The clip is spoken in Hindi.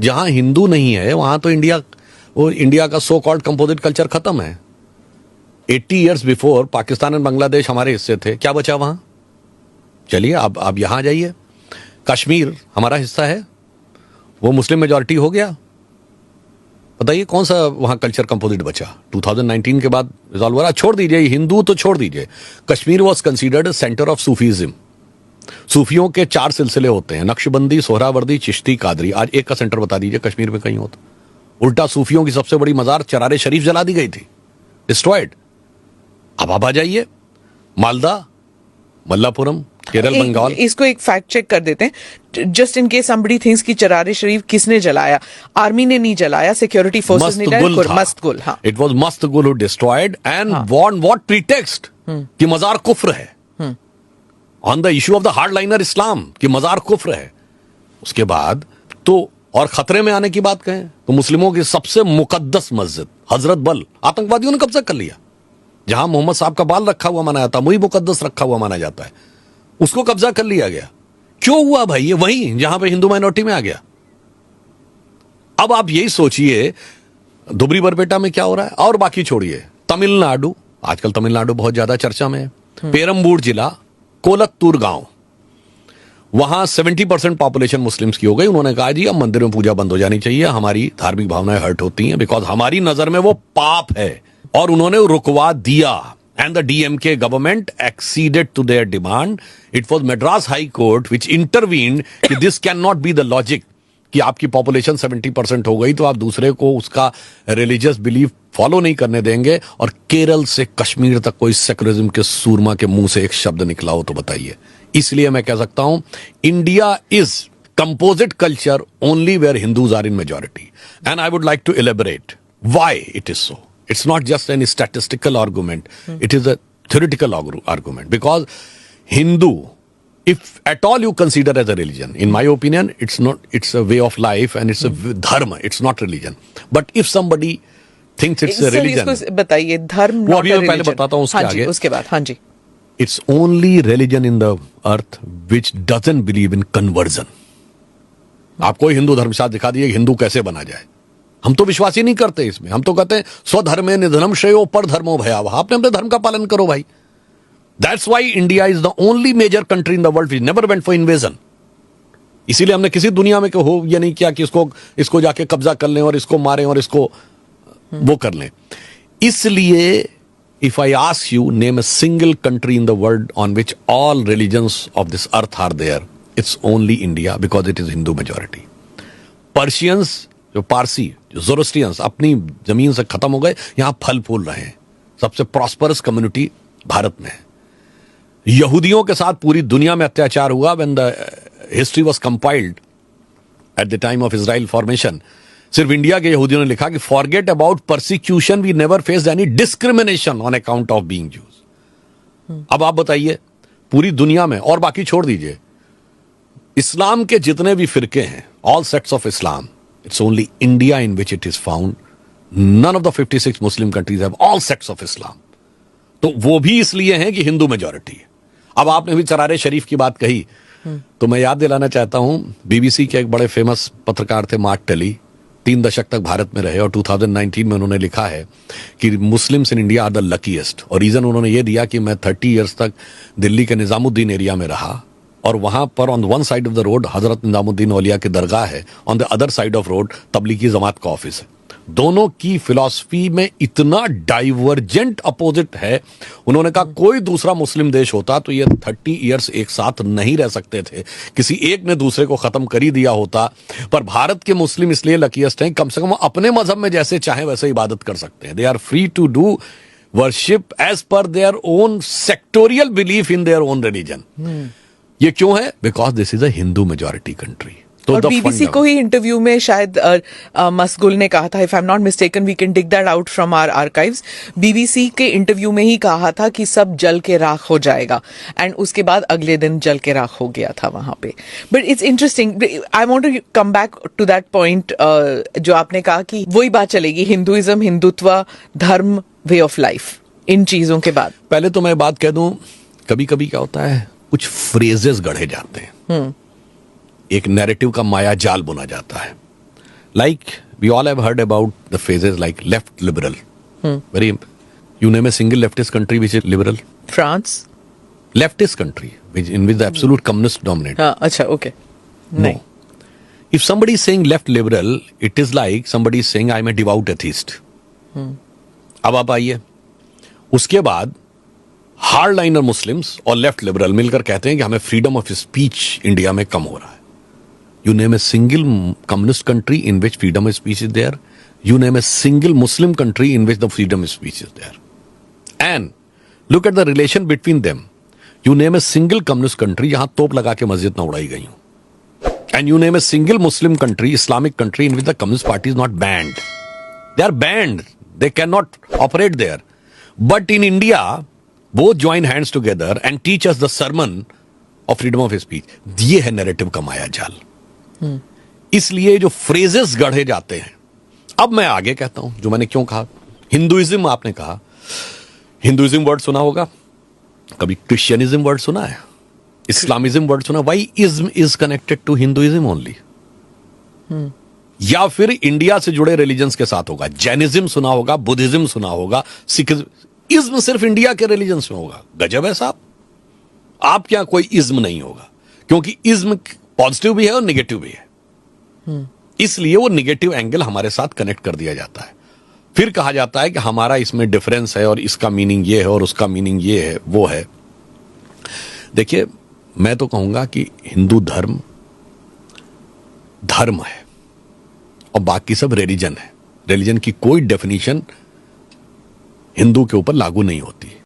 जहां हिंदू नहीं है वहां तो इंडिया का सो कॉल्ड कंपोजिट कल्चर खत्म है। 80 इयर्स बिफोर पाकिस्तान और बांग्लादेश हमारे हिस्से थे, क्या बचा वहां? चलिए अब यहां जाइए, कश्मीर हमारा हिस्सा है, वो मुस्लिम मेजॉरिटी हो गया, बताइए कौन सा वहां कल्चर कंपोजिट बचा? 2019 के बाद रिजॉल्व हो रहा। छोड़ दीजिए हिंदू तो छोड़ दीजिए, Kashmir was considered centre of Sufism. सूफियों के 4 सिलसिले होते हैं, नक्शबंदी, सोहरावर्दी, चिश्ती, कादरी। आज एक का सेंटर बता दीजिए कश्मीर में कहीं होता? उल्टा सूफियों की सबसे बड़ी मजार चरारे शरीफ जला दी गई थी, डिस्ट्रॉयड। अब आप आ जाइए मालदा, मल्लापुरम, केरल, बंगाल। इसको एक फैक्ट चेक कर देते हैं, just in case somebody thinks कि चरारे शरीफ किसने जलाया? आर्मी ने नहीं जलाया, सिक्योरिटी फोर्सेस ने जलाया। मस्तगुल, हाँ, it was Mast Gul who destroyed and on what pretext कि मजार कुफ्र है, on the issue of the hardliner Islam कि मजार कुफ्र है। उसके बाद तो और खतरे में आने की बात कहें तो मुस्लिमों की सबसे मुकद्दस मस्जिद हजरत बल आतंकवादियों ने कब्जा कर लिया। जहां मोहम्मद साहब का बाल रखा हुआ माना जाता, वही मुकद्दस रखा हुआ माना जाता है, उसको कब्जा कर लिया गया। क्यों हुआ भाई? ये वही जहां पे हिंदू माइनॉरिटी में आ गया। अब आप यही सोचिए धुबरी बरपेटा में क्या हो रहा है, और बाकी छोड़िए तमिलनाडु, आजकल तमिलनाडु बहुत ज्यादा चर्चा में है। पेरम्बूर जिला, कोलत्तूर गांव, वहां 70% पॉपुलेशन मुस्लिम्स की हो गई। उन्होंने कहा जी अब मंदिरों में पूजा बंद हो जानी चाहिए, हमारी धार्मिक भावनाएं हर्ट होती हैं, बिकॉज हमारी नजर में वो पाप है। और उन्होंने रुकवा दिया and the DMK government acceded to their demand. It was Madras high court which intervened कि this can not be the logic कि आपकी पॉपुलेशन 70% हो गई तो आप दूसरे को उसका रिलीजियस बिलीफ फॉलो नहीं करने देंगे। और केरल से कश्मीर तक कोई सेकुलरिज्म के सूरमा के मुंह से एक शब्द निकला हो तो बताइए। इसलिए मैं कह सकता हूं India is composite culture only where Hindus are in majority, and I would like to elaborate why it is so. It's not just any statistical argument. It is a theoretical argument. Because Hindu, if at all you consider as a religion, in my opinion, it's a way of life and it's a dharma. It's not religion. But if somebody thinks it's a religion, इसको बताइए धर्म वो अभी मैं पहले बताता हूँ उसके आगे, उसके बाद, हाँ जी. It's only religion in the earth which doesn't believe in conversion. आप कोई हिंदू धर्मशास्त्र दिखा दिए हिंदू कैसे बना जाए, हम तो विश्वास ही नहीं करते इसमें. हम तो कहते हैं स्वधर्मे निधनम श्रेयो पर धर्मो भयावह. आपने अपने धर्म का पालन करो भाई. That's why India is the only major country in the world which never went for invasion. इसीलिए हमने किसी दुनिया में हो ये नहीं किया कि इसको जाके कब्जा कर लें और इसको मारें और इसको वो कर लें. इसलिए if I ask you name a single country in the world on which all religions of this earth are there, it's only India because it is Hindu majority. Persians, जो पारसी, जो ज़ोरोस्ट्रियंस अपनी जमीन से खत्म हो गए, यहां फल फूल रहे हैं. सबसे प्रॉस्परस कम्युनिटी भारत में है. यहूदियों के साथ पूरी दुनिया में अत्याचार हुआ. When the history was compiled at the time of Israel formation, सिर्फ इंडिया के यहूदियों ने लिखा कि forget about persecution, we never faced any discrimination on account of being Jews. अब आप बताइए पूरी दुनिया में, और बाकी छोड़ दीजिए, इस्लाम के जितने भी फिरके हैं, all sects of Islam, it's only India in which it is found. None of the 56 Muslim countries have all sects of Islam. तो वो भी इसलिए हैं कि हिंदू मेजॉरिटी है. अब आपने भी चरारे शरीफ की बात कही तो मैं याद दिलाना चाहता हूं, बीबीसी के एक बड़े फेमस पत्रकार थे मार्क टेली, 3 दशक तक भारत में रहे और 2019 में उन्होंने लिखा है कि Muslims in India are the luckiest. और रीजन उन्होंने ये दिया कि मैं 30 ईयर्स तक दिल्ली के निजामुद्दीन एरिया में रहा और वहां पर on one side of the road Hazrat Nizamuddin Auliya की दरगाह है, on the other side of road Tablighi Jamaat का ऑफिस है. दोनों की फिलॉसफी में इतना डाइवर्जेंट अपोजिट है. उन्होंने कहा कोई दूसरा मुस्लिम देश होता तो ये 30 इयर्स एक साथ नहीं रह सकते थे, किसी एक ने दूसरे को खत्म कर ही दिया होता. पर भारत के मुस्लिम इसलिए लकीएस्ट हैं, कम से कम अपने मजहब में जैसे चाहे वैसे इबादत कर सकते हैं. They are free to do worship as per their own sectorial belief in their own religion. ये क्यों है? Because this is a Hindu majority country. तो और बीबीसी को ही इंटरव्यू में शायद मसगुल ने कहा था, if I am not mistaken, we can dig that out from our archives. BBC के इंटरव्यू में ही कहा था कि सब जल के राख हो जाएगा, एंड उसके बाद अगले दिन जल के राख हो गया था वहां पे. But it's interesting, I want to come back to that point जो आपने कहा कि वही बात चलेगी, हिंदुइज्म, हिंदुत्व, धर्म, वे ऑफ लाइफ, इन चीजों के बाद. पहले तो मैं बात कह दूं, कभी कभी क्या होता है, कुछ फ्रेजेस गढ़े जाते हैं, एक नैरेटिव का माया जाल बुना जाता है. Like we all have heard about the phrases like left liberal. Very. You name a single leftist country which is liberal. France. Leftist country in which the absolute communist dominate. हाँ अच्छा okay. No. If somebody is saying left liberal, it is like somebody is saying I am a devout atheist. अब आप आइए, उसके बाद हार्ड लाइनर मुस्लिम्स और लेफ्ट लिबरल मिलकर कहते हैं कि हमें फ्रीडम ऑफ स्पीच इंडिया में कम हो रहा है. You name a single communist country in which freedom of speech is there. You name a single Muslim country in which the freedom of speech is there. And look at the relation between them. You name a single communist country जहां तोप लगा के मस्जिद ना उड़ाई गई हूं. And you name a single Muslim country, Islamic country in which the communist party is not band. They are banned. They cannot operate there. But in India, both join hands together and teach us the sermon of freedom of speech. ये है नैरेटिव का माया जाल. इसलिए जो फ्रेजेस गढ़े जाते हैं, अब मैं आगे कहता हूं जो मैंने क्यों कहा. हिंदुइज्म आपने कहा, हिंदुइज्म वर्ड सुना होगा, कभी क्रिश्चियनिज्म वर्ड सुना है, इस्लामिज्म वर्ड सुना. Why ism is connected to Hinduism only. या फिर इंडिया से जुड़े रिलीजन्स के साथ होगा. जैनिज्म सुना होगा, बुद्धिज्म सुना होगा, सिखिज्म. इज्म सिर्फ इंडिया के रिलीजन्स में होगा. गजब है साहब. आप क्या कोई इज्म नहीं होगा, क्योंकि इज्म पॉजिटिव भी है और नेगेटिव भी है. इसलिए वो नेगेटिव एंगल हमारे साथ कनेक्ट कर दिया जाता है. फिर कहा जाता है कि हमारा इसमें डिफरेंस है और इसका मीनिंग ये है और उसका मीनिंग ये है, वो है. देखिए, मैं तो कहूंगा कि हिंदू धर्म धर्म है और बाकी सब रिलीजन है. रिलीजन की कोई डेफिनेशन हिंदू के ऊपर लागू नहीं होती.